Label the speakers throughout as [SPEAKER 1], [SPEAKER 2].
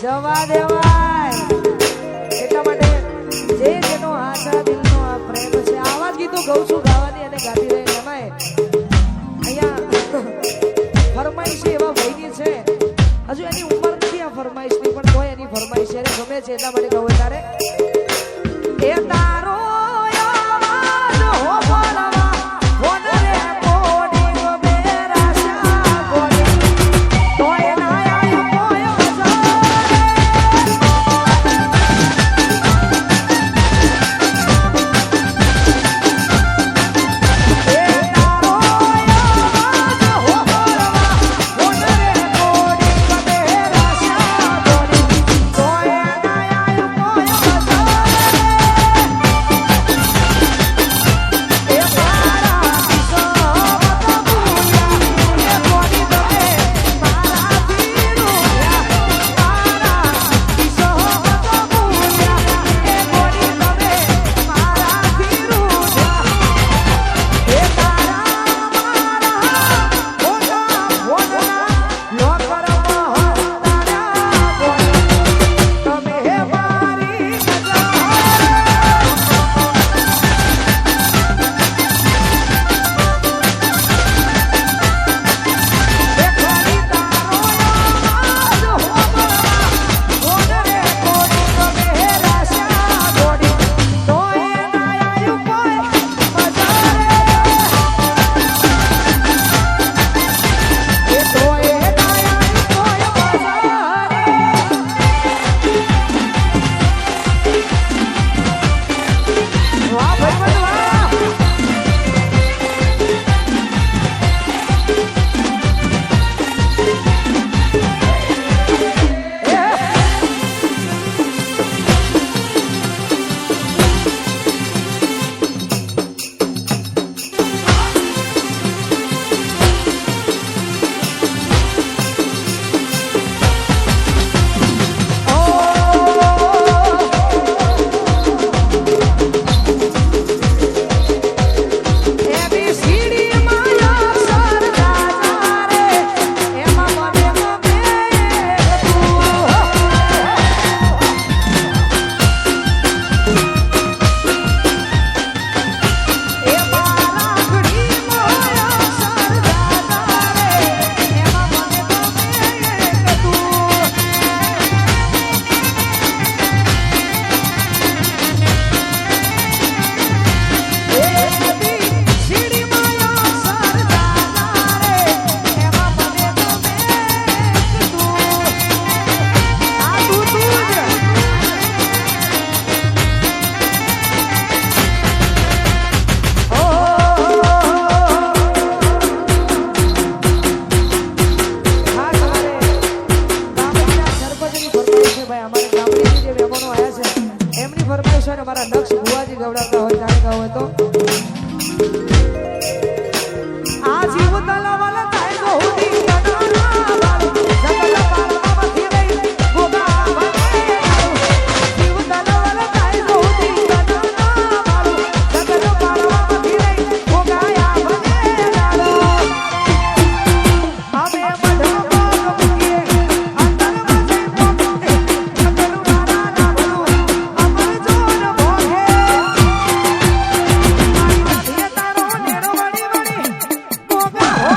[SPEAKER 1] જવા દેવાય એટલા માટે જે જેનો આશા દિલનો આ પ્રેમ છે આવા જ ગીતો ગાઉં છું ગાવાની અને ગાતી રહે એમાંય અહીંયા ફરમાઈશ એવા ભાઈની છે હજુ એની ઉંમર નથી આ ફરમાઈશની પણ કોઈ એની ફરમાઈશ એને ગમે છે એટલા માટે ગાઉં તારે એ તારો हमारा नक्श बुआजी गवड़ाता हो जाने का हो तो आज ही वो ताला वाला ताए को होती कनाना वाला जगला पाला मथी नहीं गोगा जी वो ताला वाला ताए को होती कनाना वाला जगला पाला मथी नहीं गोगा या बने डालो हमें बढ़ा पाग मुकिए अंदर मचे पोते कतरू नाना ना भलो अमर जोन भोगे ये तारो नेड़ो बड़ी बड़ी गोगा हो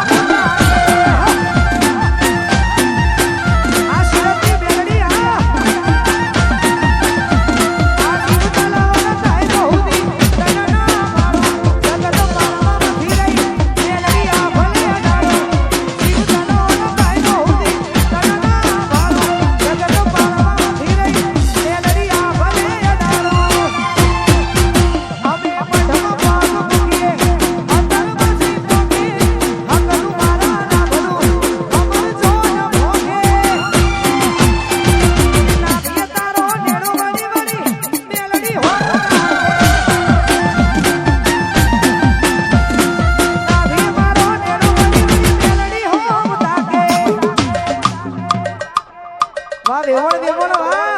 [SPEAKER 1] વેવણ વેવણ વાહ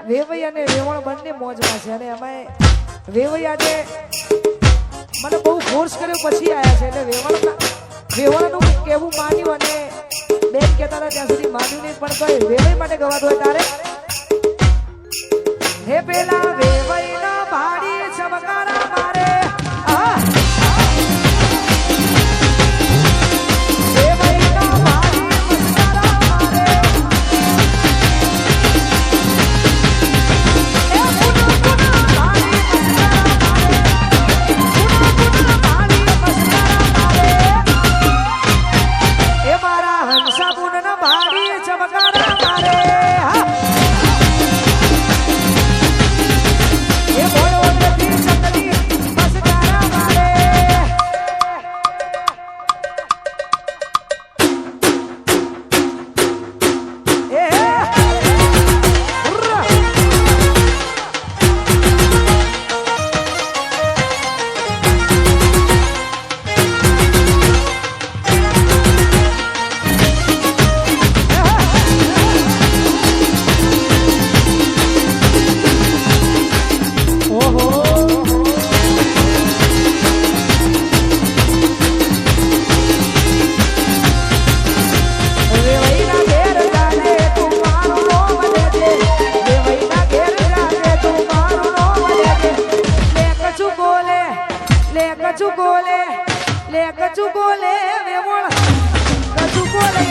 [SPEAKER 1] વેવઈ અને વેવણ બંને મોજમાં છે અને એમાં વેવઈ આજે મને બહુ ફોર્સ કર્યો પછી આયા છે એટલે વેવણનું કેવું માન્યું અને બેન કહેતા હતા ત્યાં સુધી માન્યું નહીં પણ કઈ વેવઈ માટે ગવાતું હોય તારે હે પેલા વેવઈ ના ભાડી ચમકારા મારે કચુ બોલે વેવણ કચુ બોલે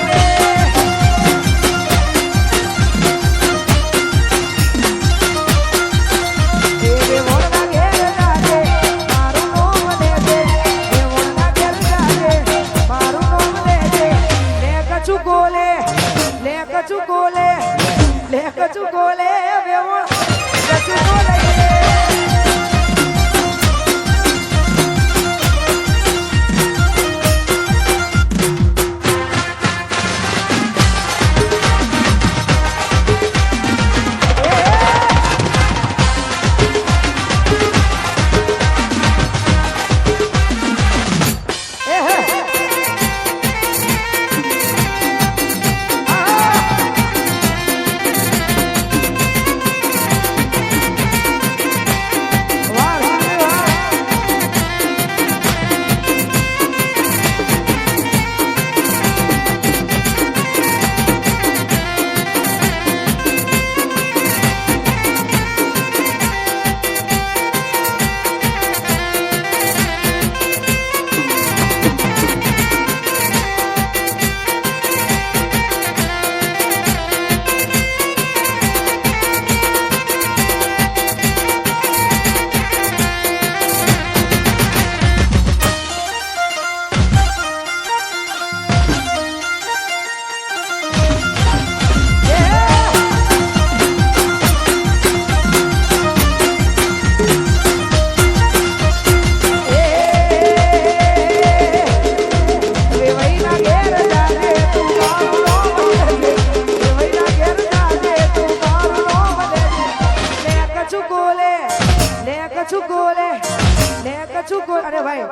[SPEAKER 1] અરે ભાઈ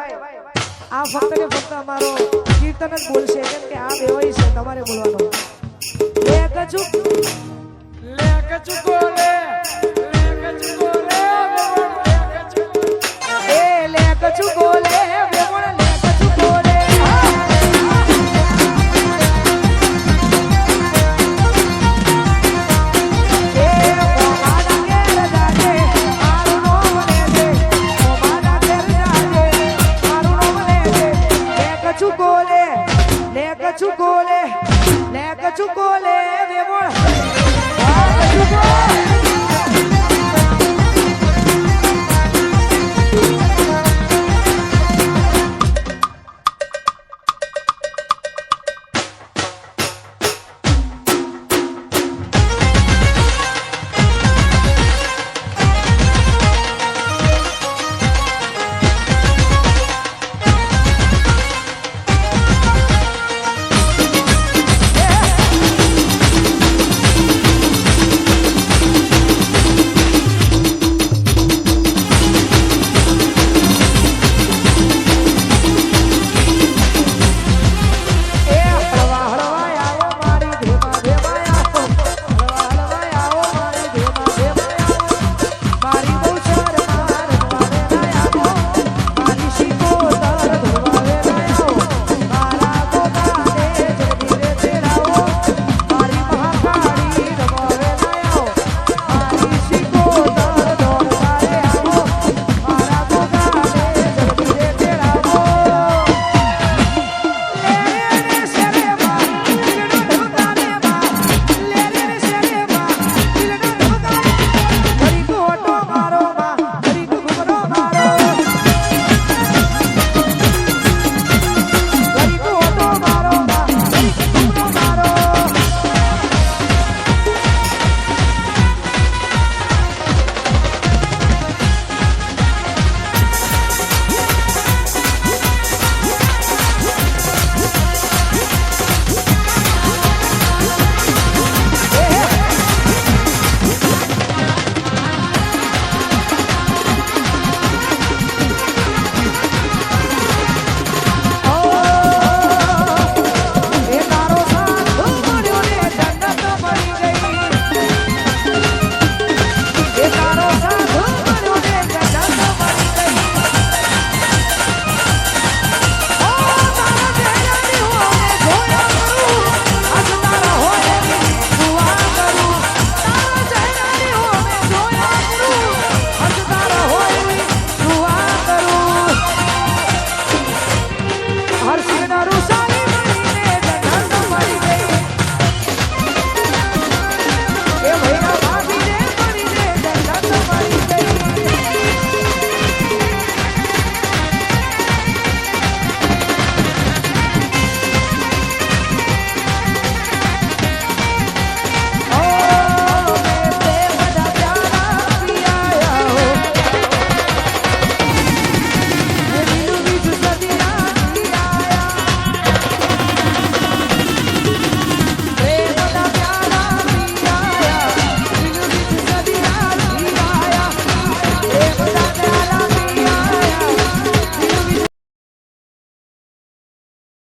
[SPEAKER 1] આ ફક્ત ને ફક્ત અમારો કીર્તન જ બોલશે કેમ કે આ વેવાઈ છે તમારે બોલવાનો લે કચુ બોલે લે કચુ બોલે વેવણ લે કચુ બોલે એ મોમાના ઘેર જાજે મારું નોમ લે કરીશું કોલ